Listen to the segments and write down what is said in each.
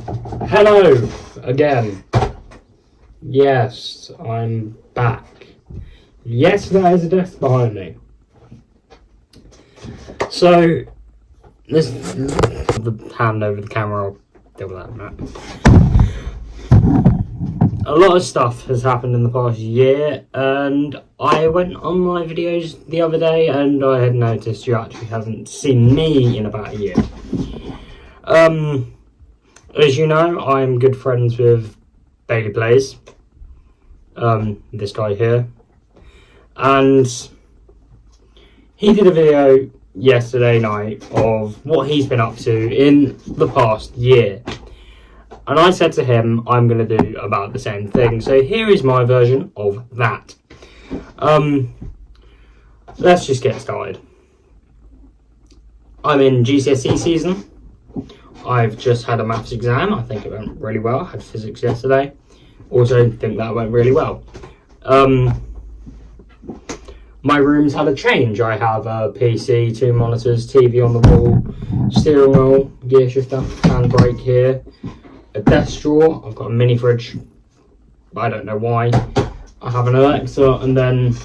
Hello again. Yes, I'm back. Yes, there is a desk behind me. So, this the hand over the camera. I'll deal with that. A lot of stuff has happened in the past year, and I went on my videos the other day, and I had noticed you actually haven't seen me in about a year. As you know, I'm good friends with Bailey Plays, this guy here, and he did a video yesterday night of what he's been up to in the past year, and I said to him I'm going to do about the same thing, so here is my version of that. Let's just get started. I'm in GCSE season. I've just had a maths exam. I think it went really well. I had physics yesterday. Also think that went really well. My room's had a change. I have a PC, 2 monitors, TV on the wall, steering wheel, gear shifter, handbrake here, a desk drawer. I've got a mini fridge. I don't know why. I have an Alexa, and then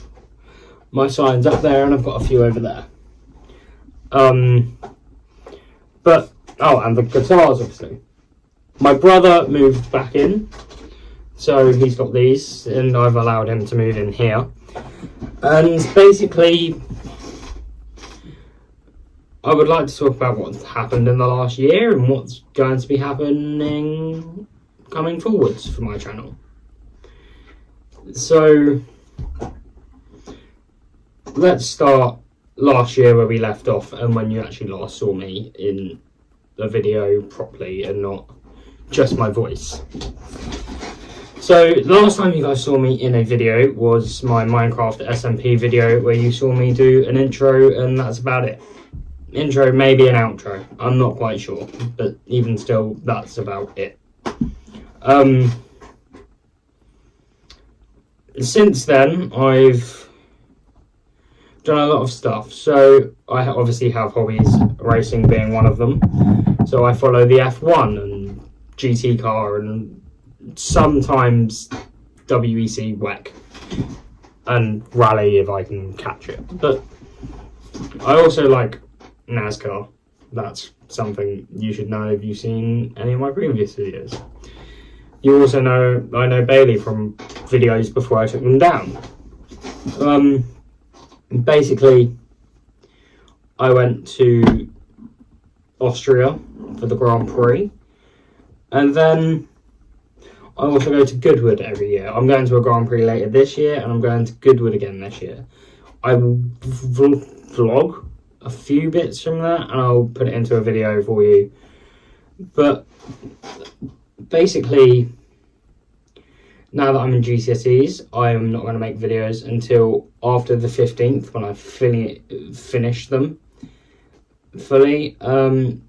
my sign's up there, and I've got a few over there. And the guitars, obviously. My brother moved back in, so he's got these, and I've allowed him to move in here. And basically, I would like to talk about what's happened in the last year and what's going to be happening coming forwards for my channel. So, let's start last year where we left off, and when you actually last saw me in a video properly and not just my voice. So the last time you guys saw me in a video was my Minecraft SMP video, where you saw me do an intro, and that's about it. Intro, maybe an outro, I'm not quite sure, but even still, that's about it. Since then, I've done a lot of stuff. So I obviously have hobbies, racing being one of them. So I follow the F1 and GT car and sometimes WEC WEC and rally if I can catch it. But I also like NASCAR. That's something you should know if you've seen any of my previous videos. You also know I know Bailey from videos before I took them down. Basically, I went to Austria for the Grand Prix, and then I also go to Goodwood every year. I'm going to a Grand Prix later this year, and I'm going to Goodwood again this year. I will vlog a few bits from that, and I'll put it into a video for you. But basically, now that I'm in GCSEs, I am not going to make videos until after the 15th, when I finish them fully. And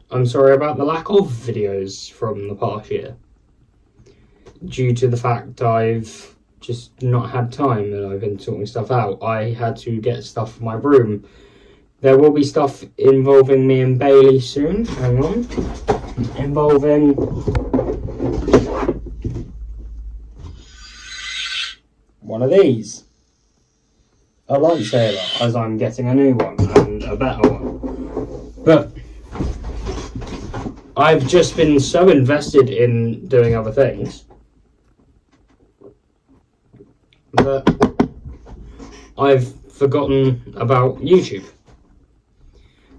I'm sorry about the lack of videos from the past year, due to the fact I've just not had time and I've been sorting stuff out. I had to get stuff for my room. There will be stuff involving me and Bailey soon. Hang on. Involving one of these. A lightsaber, as I'm getting a new one and a better one. But I've just been so invested in doing other things that I've forgotten about YouTube.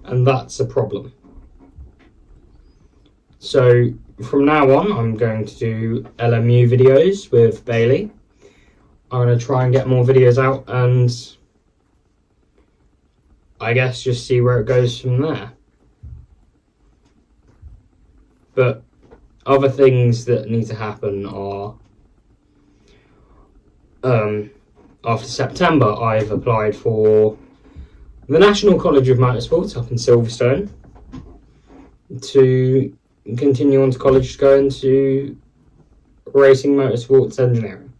And that's a problem. So from now on, I'm going to do LMU videos with Bailey. I'm going to try and get more videos out, and I guess just see where it goes from there. But other things that need to happen are, after September, I've applied for the National College of Motorsports up in Silverstone to continue on to college to go into racing motorsports engineering.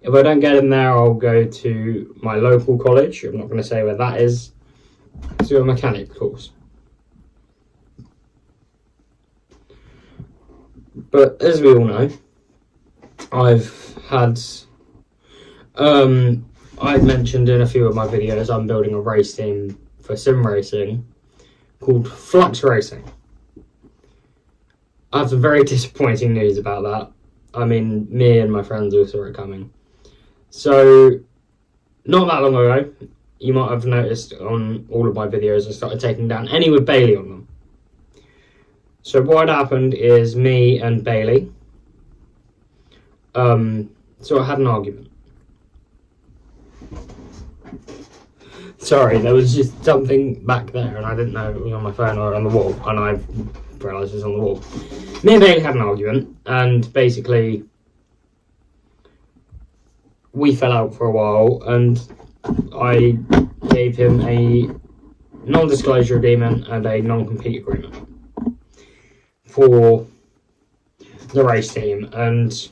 If I don't get in there, I'll go to my local college, I'm not going to say where that is, to do a mechanic course. But as we all know, I've had I mentioned in a few of my videos I'm building a race team for sim racing called Flux Racing. I have some very disappointing news about that. I mean, me and my friends all saw it coming. So, not that long ago, you might have noticed on all of my videos I started taking down any with Bailey on them. So what had happened is me and Bailey sort of had an argument. Sorry, there was just something back there and I didn't know it was on my phone or on the wall, and I realised it was on the wall. Me and Bailey had an argument, and basically we fell out for a while, and I gave him a non-disclosure agreement and a non-compete agreement for the race team, and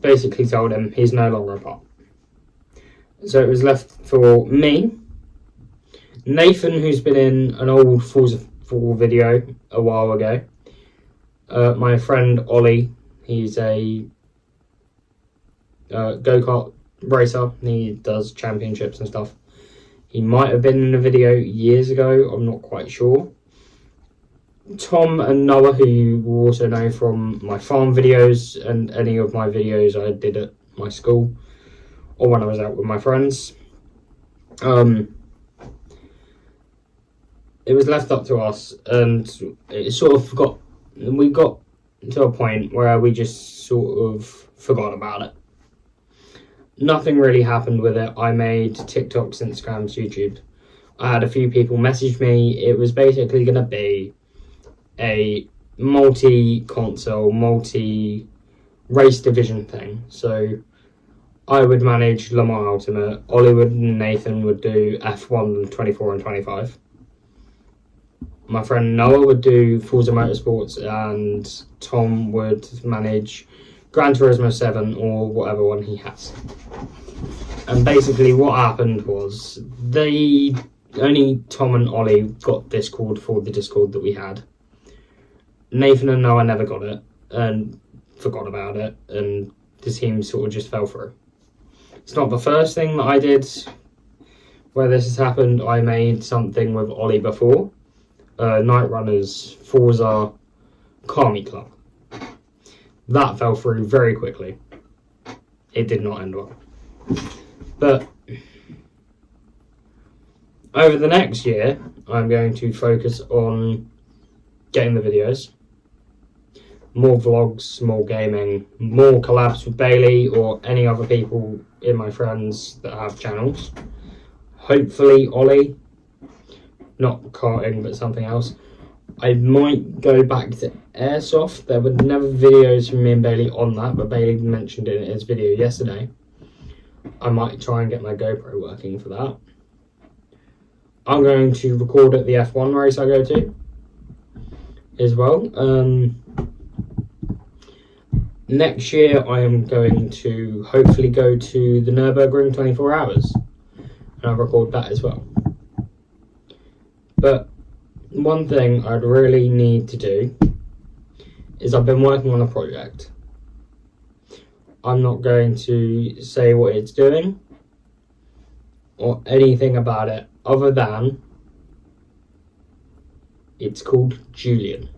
basically told him he's no longer a part. So it was left for me, Nathan, who's been in an old Forza 4 video a while ago, my friend Ollie, he's a go-kart racer, he does championships and stuff. He might have been in a video years ago, I'm not quite sure. Tom and Noah, who you will also know from my farm videos and any of my videos I did at my school or when I was out with my friends. It was left up to us, and it sort of we got to a point where we just sort of forgot about it. Nothing really happened with it. I made TikToks, Instagrams, YouTube. I had a few people message me. It was basically going to be a multi-console, multi-race division thing. So I would manage Le Mans Ultimate, Hollywood and Nathan would do F1 24 and 25. My friend Noah would do Forza Motorsports, and Tom would manage Gran Turismo 7 or whatever one he has. And basically what happened was only Tom and Ollie got Discord for the Discord that we had. Nathan and Noah never got it and forgot about it, and the team sort of just fell through. It's not the first thing that I did where this has happened. I made something with Ollie before, Night Runners Forza Kami Club. That fell through very quickly. It did not end well. But over the next year, I'm going to focus on getting the videos, more vlogs, more gaming, more collabs with Bailey or any other people in my friends that have channels. Hopefully Ollie, not karting but something else. I might go back to Airsoft. There were never videos from me and Bailey on that, but Bailey mentioned it in his video yesterday. I might try and get my GoPro working for that. I'm going to record at the F1 race I go to as well. Next year I am going to hopefully go to the Nürburgring 24 hours and I'll record that as well. But one thing I'd really need to do is I've been working on a project. I'm not going to say what it's doing or anything about it other than it's called Julian.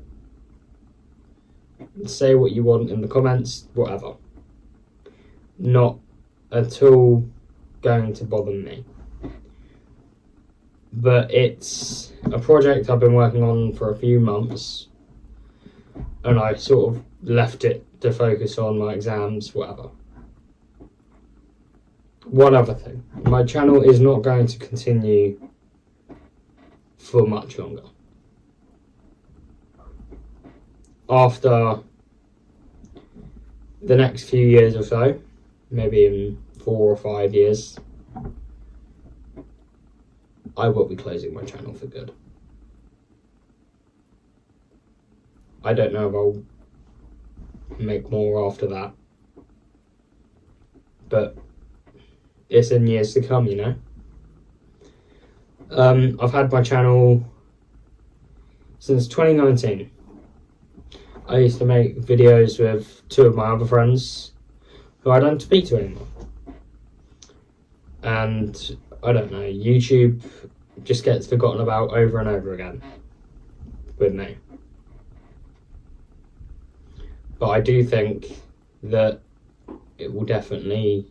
Say what you want in the comments, whatever. Not at all going to bother me. But it's a project I've been working on for a few months, and I sort of left it to focus on my exams, whatever. One other thing, my channel is not going to continue for much longer. After the next few years or so, maybe in 4 or 5 years, I will be closing my channel for good. I don't know if I'll make more after that, but it's in years to come, you know. I've had my channel since 2019. I used to make videos with two of my other friends who I don't speak to anymore. And I don't know, YouTube just gets forgotten about over and over again with me. But I do think that it will definitely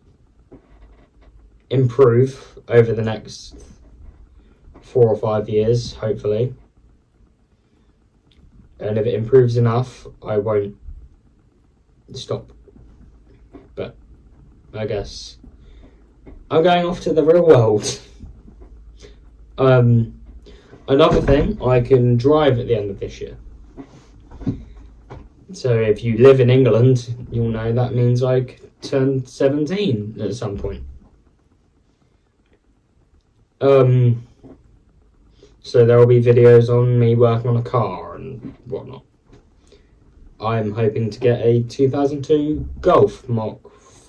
improve over the next 4 or 5 years, hopefully. And if it improves enough, I won't stop. But I guess I'm going off to the real world. Another thing, I can drive at the end of this year. So if you live in England, you'll know that means I turn 17 at some point. So there will be videos on me working on a car and whatnot. I'm hoping to get a 2002 Golf Mark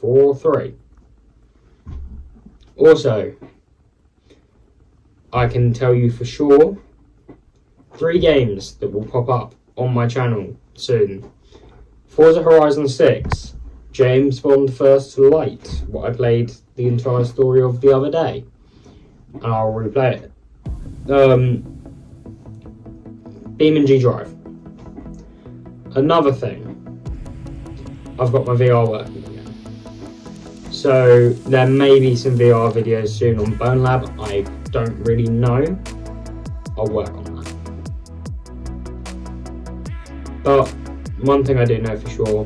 4.3. Also, I can tell you for sure 3 games that will pop up on my channel soon. Forza Horizon 6, James Bond First Light, what I played the entire story of the other day, and I'll replay it. BeamNG Drive. Another thing, I've got my VR working again. So there may be some VR videos soon on Bone Lab. I don't really know. I'll work on that. But one thing I do know for sure,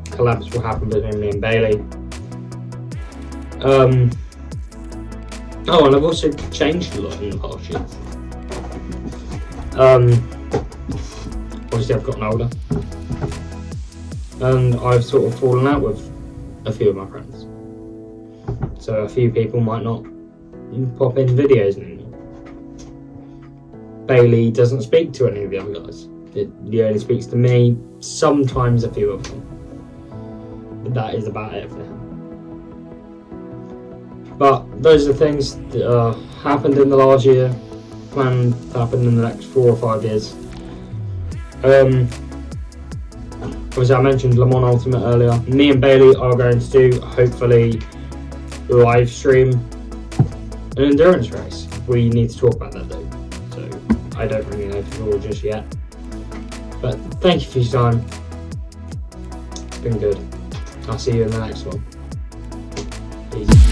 collabs will happen between me and Bailey. Oh, and I've also changed a lot in the past year. Obviously I've gotten older. And I've sort of fallen out with a few of my friends. So a few people might not pop in videos anymore. Bailey doesn't speak to any of the other guys. He only speaks to me, sometimes a few of them. But that is about it for him. But those are things that happened in the last year, planned to happen in the next 4 or 5 years. Obviously I mentioned Le Mans Ultimate earlier. Me and Bailey are going to do, hopefully, live stream an endurance race. We need to talk about that though, so I don't really know for sure just yet. But thank you for your time. It's been good. I'll see you in the next one. Peace.